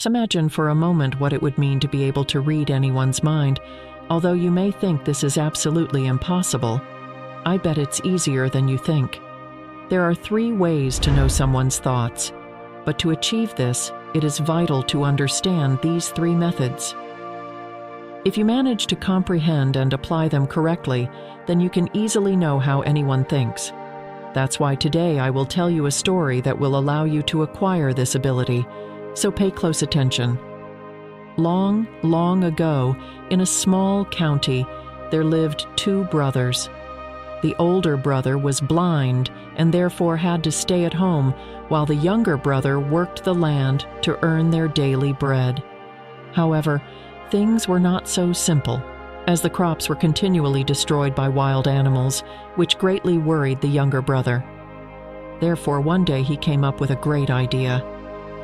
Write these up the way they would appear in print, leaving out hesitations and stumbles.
Imagine for a moment what it would mean to be able to read anyone's mind. Although you may think this is absolutely impossible, I bet it's easier than you think. There are 3 ways to know someone's thoughts, but to achieve this, it is vital to understand these 3 methods. If you manage to comprehend and apply them correctly, then you can easily know how anyone thinks. That's why today I will tell you a story that will allow you to acquire this ability, so pay close attention. Long, long ago, in a small county, there lived 2 brothers. The older brother was blind and therefore had to stay at home, while the younger brother worked the land to earn their daily bread. However, things were not so simple, as the crops were continually destroyed by wild animals, which greatly worried the younger brother. Therefore, one day he came up with a great idea.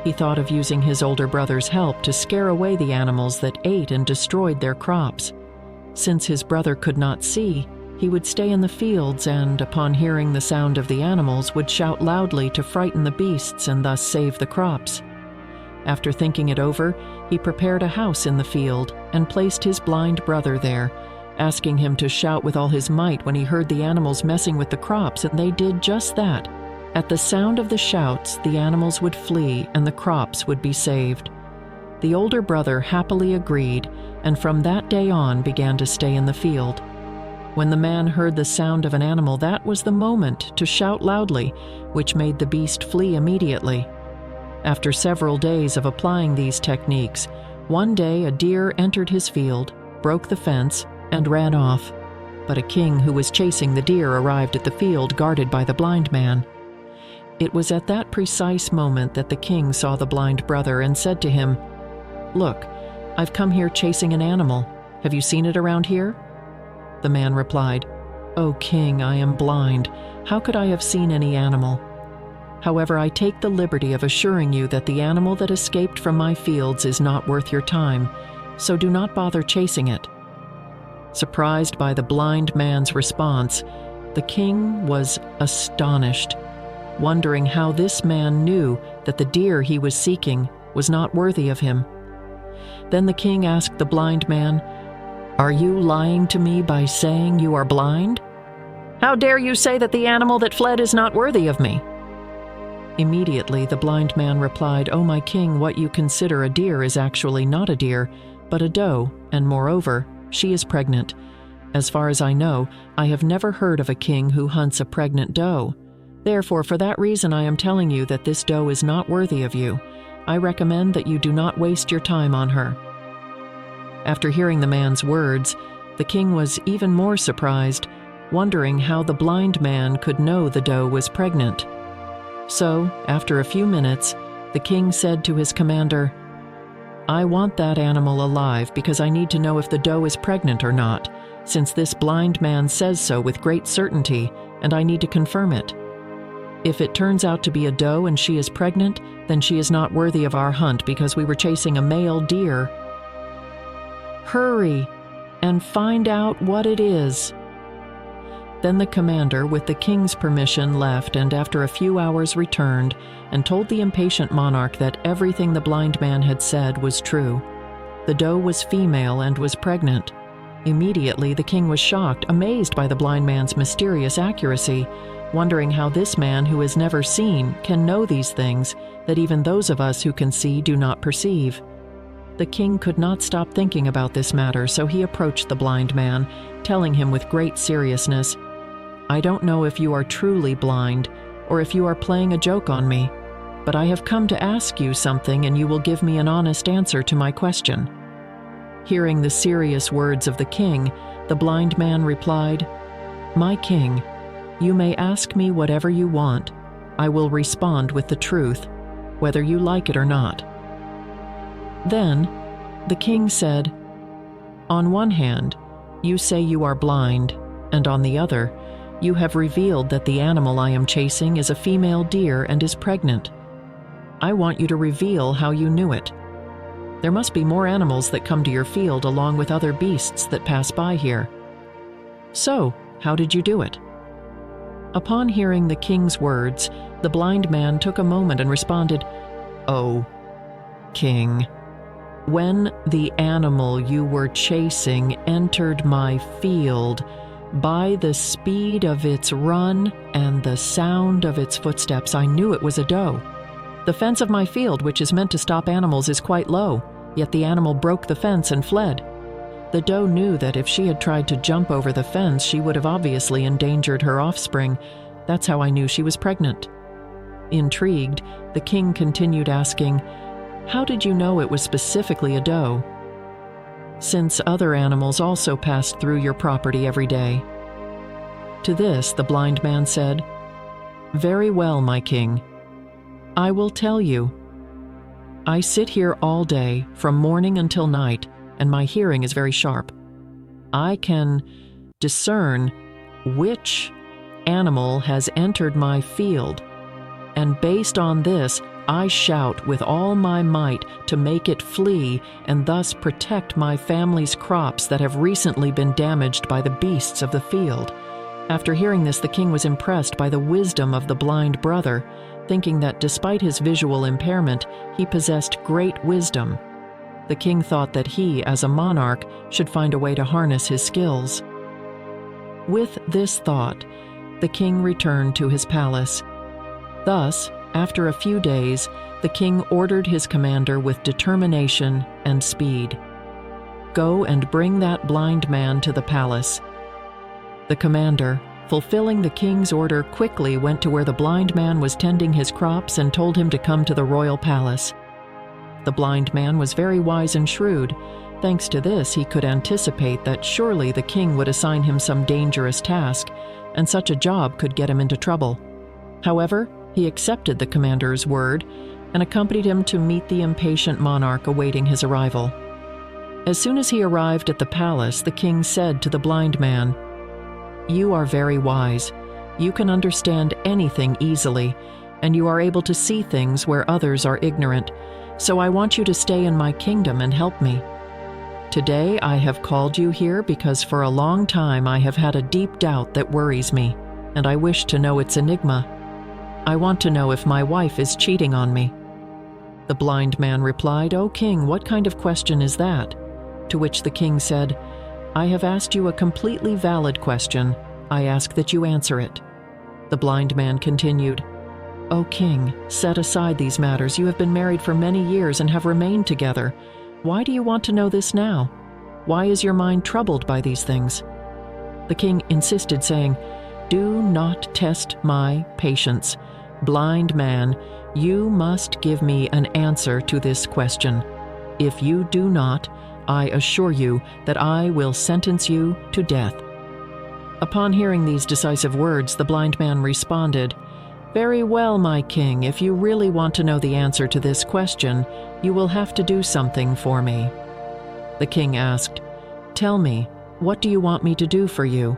He thought of using his older brother's help to scare away the animals that ate and destroyed their crops. Since his brother could not see, he would stay in the fields and, upon hearing the sound of the animals, would shout loudly to frighten the beasts and thus save the crops. After thinking it over, he prepared a house in the field and placed his blind brother there, asking him to shout with all his might when he heard the animals messing with the crops, and they did just that. At the sound of the shouts, the animals would flee and the crops would be saved. The older brother happily agreed, and from that day on began to stay in the field. When the man heard the sound of an animal, that was the moment to shout loudly, which made the beast flee immediately. After several days of applying these techniques, one day a deer entered his field, broke the fence, and ran off. But a king who was chasing the deer arrived at the field guarded by the blind man. It was at that precise moment that the king saw the blind brother and said to him, "Look, I've come here chasing an animal. Have you seen it around here?" The man replied, "O king, I am blind. How could I have seen any animal? However, I take the liberty of assuring you that the animal that escaped from my fields is not worth your time, so do not bother chasing it." Surprised by the blind man's response, the king was astonished, wondering how this man knew that the deer he was seeking was not worthy of him. Then the king asked the blind man, "Are you lying to me by saying you are blind? How dare you say that the animal that fled is not worthy of me?" Immediately the blind man replied, "O my king, what you consider a deer is actually not a deer, but a doe, and moreover, she is pregnant. As far as I know, I have never heard of a king who hunts a pregnant doe. Therefore, for that reason I am telling you that this doe is not worthy of you. I recommend that you do not waste your time on her." After hearing the man's words, the king was even more surprised, wondering how the blind man could know the doe was pregnant. So, after a few minutes, the king said to his commander, "I want that animal alive because I need to know if the doe is pregnant or not, since this blind man says so with great certainty, and I need to confirm it. If it turns out to be a doe and she is pregnant, then she is not worthy of our hunt because we were chasing a male deer. Hurry and find out what it is." Then the commander, with the king's permission, left and after a few hours returned and told the impatient monarch that everything the blind man had said was true. The doe was female and was pregnant. Immediately the king was shocked, amazed by the blind man's mysterious accuracy, wondering how this man who has never seen can know these things that even those of us who can see do not perceive. The king could not stop thinking about this matter, so he approached the blind man, telling him with great seriousness, "I don't know if you are truly blind or if you are playing a joke on me, but I have come to ask you something and you will give me an honest answer to my question." Hearing the serious words of the king, the blind man replied, "My king, you may ask me whatever you want. I will respond with the truth, whether you like it or not." Then the king said, "On one hand, you say you are blind, and on the other, you have revealed that the animal I am chasing is a female deer and is pregnant. I want you to reveal how you knew it. There must be more animals that come to your field along with other beasts that pass by here. So, how did you do it?" Upon hearing the king's words, the blind man took a moment and responded, "Oh, king, when the animal you were chasing entered my field, by the speed of its run and the sound of its footsteps, I knew it was a doe. The fence of my field, which is meant to stop animals, is quite low, yet the animal broke the fence and fled. The doe knew that if she had tried to jump over the fence, she would have obviously endangered her offspring. That's how I knew she was pregnant. Intrigued, the king continued asking, "How did you know it was specifically a doe?" "Since other animals also passed through your property every day." To this, the blind man said, "Very well, my king. I will tell you. I sit here all day, from morning until night, and my hearing is very sharp. I can discern which animal has entered my field, and based on this, I shout with all my might to make it flee and thus protect my family's crops that have recently been damaged by the beasts of the field." After hearing this, the king was impressed by the wisdom of the blind brother, thinking that despite his visual impairment, he possessed great wisdom. The king thought that he, as a monarch, should find a way to harness his skills. With this thought, the king returned to his palace. Thus, after a few days, the king ordered his commander with determination and speed, "Go and bring that blind man to the palace." The commander, fulfilling the king's order, quickly went to where the blind man was tending his crops and told him to come to the royal palace. The blind man was very wise and shrewd. Thanks to this, he could anticipate that surely the king would assign him some dangerous task, and such a job could get him into trouble. However, he accepted the commander's word and accompanied him to meet the impatient monarch awaiting his arrival. As soon as he arrived at the palace, the king said to the blind man, "You are very wise. You can understand anything easily, and you are able to see things where others are ignorant. So I want you to stay in my kingdom and help me. Today I have called you here because for a long time I have had a deep doubt that worries me, and I wish to know its enigma. I want to know if my wife is cheating on me." The blind man replied, "O king, what kind of question is that?" To which the king said, "I have asked you a completely valid question. I ask that you answer it." The blind man continued, "O king, set aside these matters. You have been married for many years and have remained together. Why do you want to know this now? Why is your mind troubled by these things?" The king insisted, saying, "Do not test my patience. Blind man, you must give me an answer to this question. If you do not, I assure you that I will sentence you to death." Upon hearing these decisive words, the blind man responded, "Very well, my king. If you really want to know the answer to this question, you will have to do something for me." The king asked, "Tell me, what do you want me to do for you?"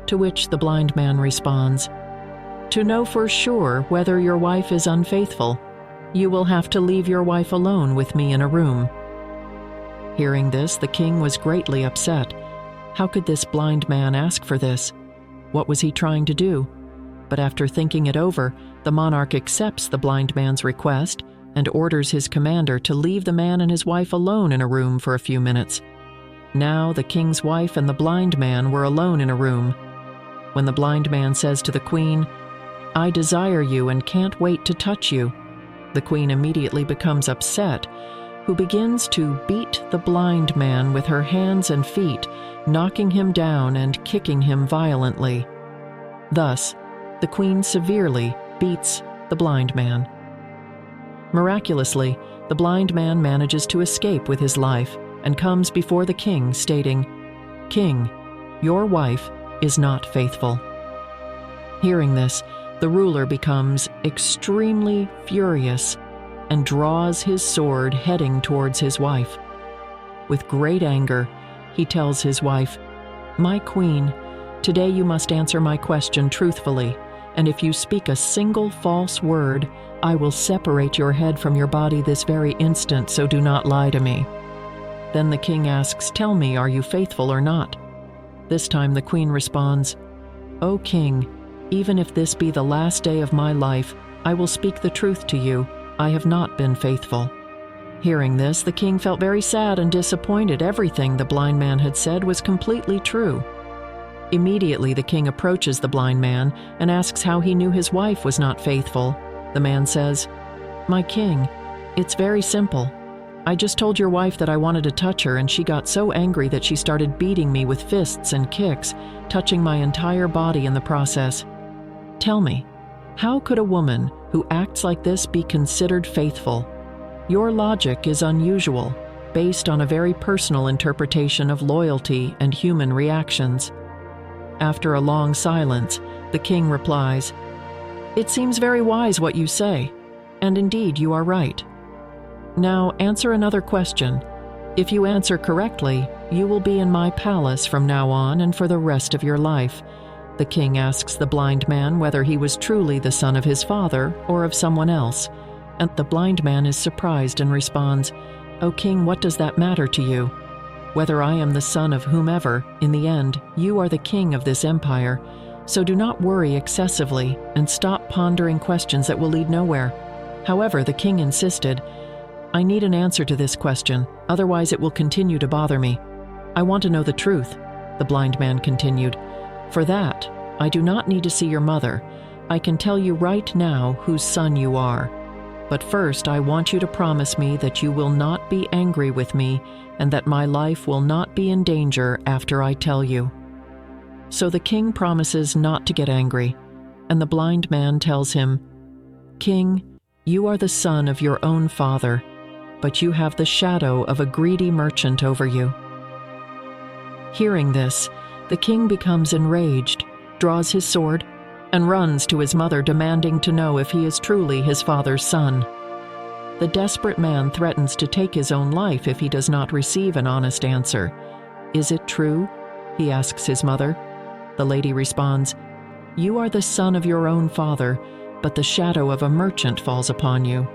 To which the blind man responds, "To know for sure whether your wife is unfaithful, you will have to leave your wife alone with me in a room." Hearing this, the king was greatly upset. How could this blind man ask for this? What was he trying to do? But after thinking it over, the monarch accepts the blind man's request and orders his commander to leave the man and his wife alone in a room for a few minutes. Now the king's wife and the blind man were alone in a room. When the blind man says to the queen, "I desire you and can't wait to touch you," the queen immediately becomes upset, who begins to beat the blind man with her hands and feet, knocking him down and kicking him violently. Thus, the queen severely beats the blind man. Miraculously, the blind man manages to escape with his life and comes before the king, stating, "King, your wife is not faithful." Hearing this, the ruler becomes extremely furious and draws his sword heading towards his wife. With great anger, he tells his wife, "My queen, today you must answer my question truthfully, and if you speak a single false word, I will separate your head from your body this very instant, so do not lie to me." Then the king asks, "Tell me, are you faithful or not?" This time the queen responds, "O king, even if this be the last day of my life, I will speak the truth to you. I have not been faithful." Hearing this, the king felt very sad and disappointed. Everything the blind man had said was completely true. Immediately, the king approaches the blind man and asks how he knew his wife was not faithful. The man says, "My king, it's very simple. I just told your wife that I wanted to touch her, and she got so angry that she started beating me with fists and kicks, touching my entire body in the process. Tell me, how could a woman who acts like this be considered faithful? Your logic is unusual, based on a very personal interpretation of loyalty and human reactions." After a long silence, the king replies, "It seems very wise what you say, and indeed you are right. Now answer another question. If you answer correctly, you will be in my palace from now on and for the rest of your life." The king asks the blind man whether he was truly the son of his father or of someone else, and the blind man is surprised and responds, "O king, what does that matter to you? Whether I am the son of whomever, in the end, you are the king of this empire, so do not worry excessively and stop pondering questions that will lead nowhere." However, the king insisted, "I need an answer to this question, otherwise it will continue to bother me. I want to know the truth." The blind man continued, "For that, I do not need to see your mother. I can tell you right now whose son you are. But first, I want you to promise me that you will not be angry with me and that my life will not be in danger after I tell you." So the king promises not to get angry, and the blind man tells him, "King, you are the son of your own father, but you have the shadow of a greedy merchant over you." Hearing this, the king becomes enraged, draws his sword, and runs to his mother demanding to know if he is truly his father's son. The desperate man threatens to take his own life if he does not receive an honest answer. "Is it true?" he asks his mother. The lady responds, "You are the son of your own father, but the shadow of a merchant falls upon you.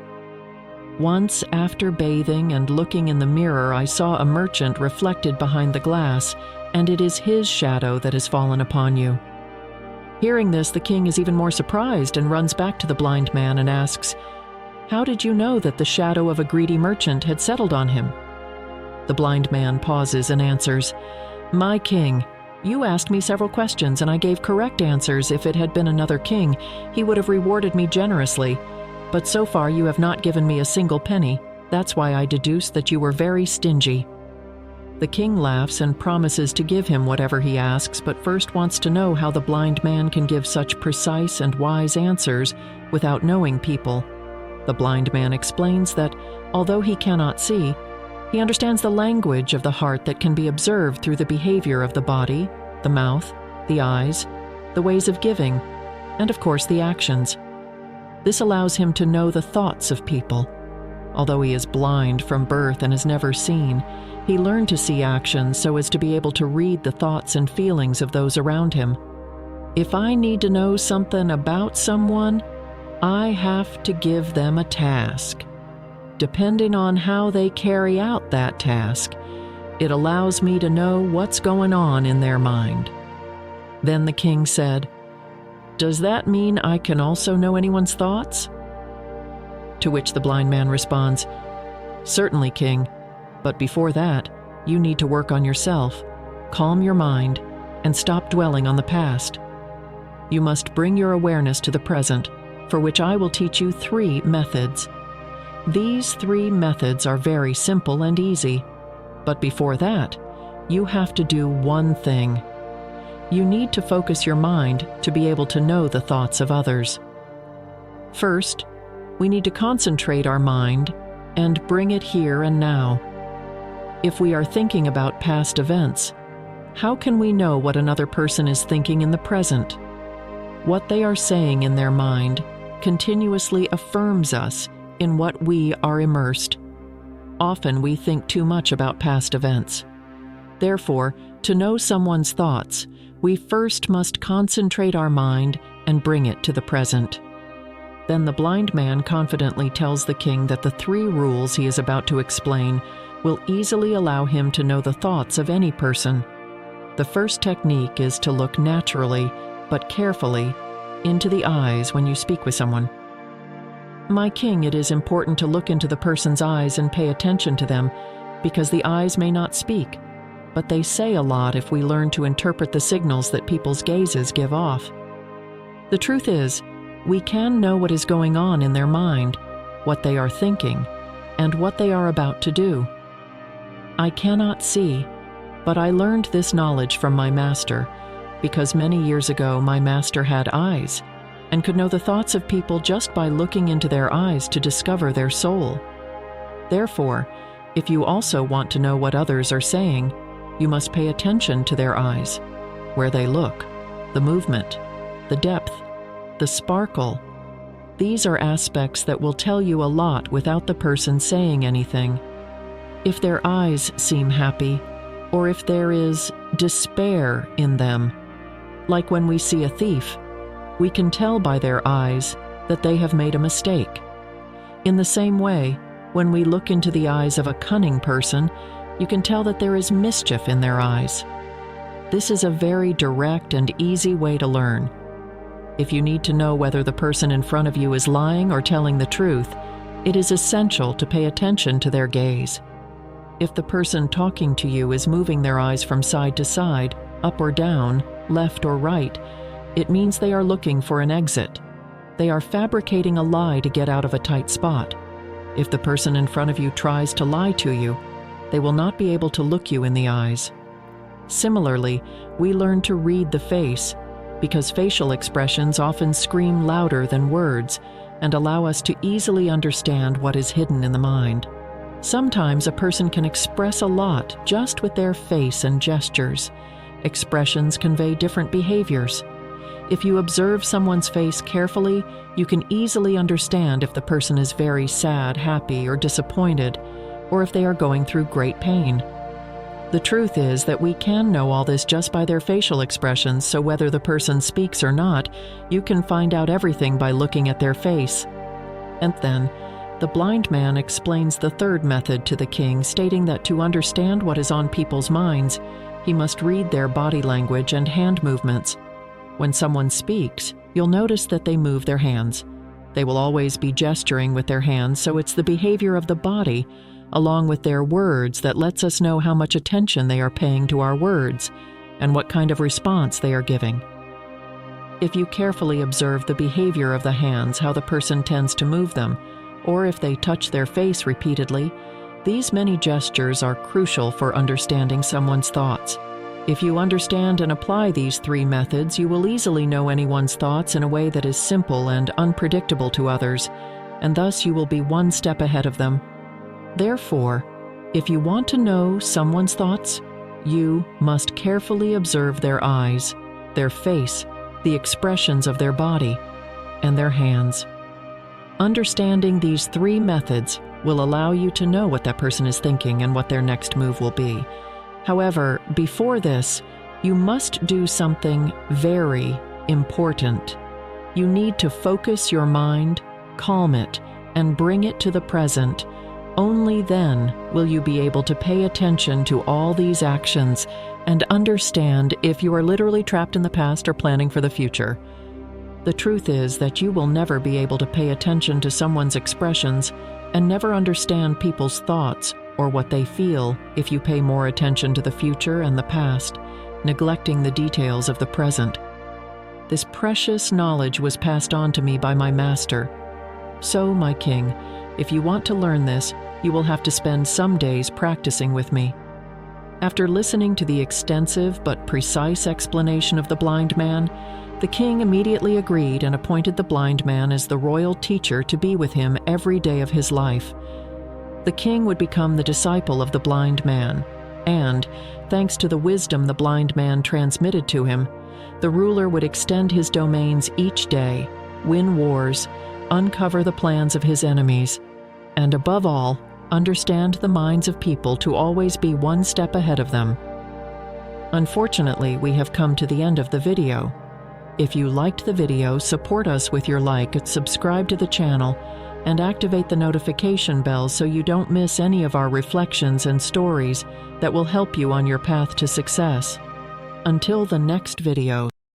Once, after bathing and looking in the mirror, I saw a merchant reflected behind the glass, and it is his shadow that has fallen upon you." Hearing this, the king is even more surprised and runs back to the blind man and asks, "How did you know that the shadow of a greedy merchant had settled on him?" The blind man pauses and answers, "My king, you asked me several questions and I gave correct answers. If it had been another king, he would have rewarded me generously. But so far you have not given me a single penny. That's why I deduced that you were very stingy." The king laughs and promises to give him whatever he asks, but first wants to know how the blind man can give such precise and wise answers without knowing people. The blind man explains that, although he cannot see, he understands the language of the heart that can be observed through the behavior of the body, the mouth, the eyes, the ways of giving, and of course the actions. This allows him to know the thoughts of people. Although he is blind from birth and has never seen, he learned to see actions so as to be able to read the thoughts and feelings of those around him. If I need to know something about someone, I have to give them a task. Depending on how they carry out that task, it allows me to know what's going on in their mind." Then the king said, "Does that mean I can also know anyone's thoughts?" To which the blind man responds, "Certainly, king, but before that, you need to work on yourself, calm your mind, and stop dwelling on the past. You must bring your awareness to the present, for which I will teach you 3 methods. These 3 methods are very simple and easy, but before that, you have to do one thing. You need to focus your mind to be able to know the thoughts of others. First, we need to concentrate our mind and bring it here and now. If we are thinking about past events, how can we know what another person is thinking in the present? What they are saying in their mind continuously affirms us in what we are immersed. Often we think too much about past events. Therefore, to know someone's thoughts, we first must concentrate our mind and bring it to the present." Then the blind man confidently tells the king that the 3 rules he is about to explain will easily allow him to know the thoughts of any person. The first technique is to look naturally, but carefully, into the eyes when you speak with someone. My king, it is important to look into the person's eyes and pay attention to them, because the eyes may not speak, but they say a lot if we learn to interpret the signals that people's gazes give off. The truth is, we can know what is going on in their mind, what they are thinking, and what they are about to do. I cannot see, but I learned this knowledge from my master, because many years ago my master had eyes, and could know the thoughts of people just by looking into their eyes to discover their soul. Therefore, if you also want to know what others are saying, you must pay attention to their eyes, where they look, the movement, the depth, the sparkle. These are aspects that will tell you a lot without the person saying anything. If their eyes seem happy, or if there is despair in them, like when we see a thief, we can tell by their eyes that they have made a mistake. In the same way, when we look into the eyes of a cunning person, you can tell that there is mischief in their eyes. This is a very direct and easy way to learn. If you need to know whether the person in front of you is lying or telling the truth, it is essential to pay attention to their gaze. If the person talking to you is moving their eyes from side to side, up or down, left or right, it means they are looking for an exit. They are fabricating a lie to get out of a tight spot. If the person in front of you tries to lie to you, they will not be able to look you in the eyes. Similarly, we learn to read the face, because facial expressions often scream louder than words and allow us to easily understand what is hidden in the mind. Sometimes a person can express a lot just with their face and gestures. Expressions convey different behaviors. If you observe someone's face carefully, you can easily understand if the person is very sad, happy, or disappointed, or if they are going through great pain. The truth is that we can know all this just by their facial expressions, so whether the person speaks or not, you can find out everything by looking at their face. And then, the blind man explains the third method to the king, stating that to understand what is on people's minds, he must read their body language and hand movements. When someone speaks, you'll notice that they move their hands. They will always be gesturing with their hands, so it's the behavior of the body, along with their words, that lets us know how much attention they are paying to our words and what kind of response they are giving. If you carefully observe the behavior of the hands, how the person tends to move them, or if they touch their face repeatedly, these many gestures are crucial for understanding someone's thoughts. If you understand and apply these three methods, you will easily know anyone's thoughts in a way that is simple and unpredictable to others, and thus you will be one step ahead of them. Therefore, if you want to know someone's thoughts, you must carefully observe their eyes, their face, the expressions of their body, and their hands. Understanding these three methods will allow you to know what that person is thinking and what their next move will be. However, before this, you must do something very important. You need to focus your mind, calm it, and bring it to the present. Only then will you be able to pay attention to all these actions and understand if you are literally trapped in the past or planning for the future. The truth is that you will never be able to pay attention to someone's expressions and never understand people's thoughts or what they feel if you pay more attention to the future and the past, neglecting the details of the present. This precious knowledge was passed on to me by my master. So, my king, if you want to learn this, you will have to spend some days practicing with me. After listening to the extensive but precise explanation of the blind man, the king immediately agreed and appointed the blind man as the royal teacher to be with him every day of his life. The king would become the disciple of the blind man, and, thanks to the wisdom the blind man transmitted to him, the ruler would extend his domains each day, win wars, uncover the plans of his enemies, and above all, understand the minds of people to always be one step ahead of them. Unfortunately, we have come to the end of the video. If you liked the video, support us with your like, subscribe to the channel, and activate the notification bell so you don't miss any of our reflections and stories that will help you on your path to success. Until the next video.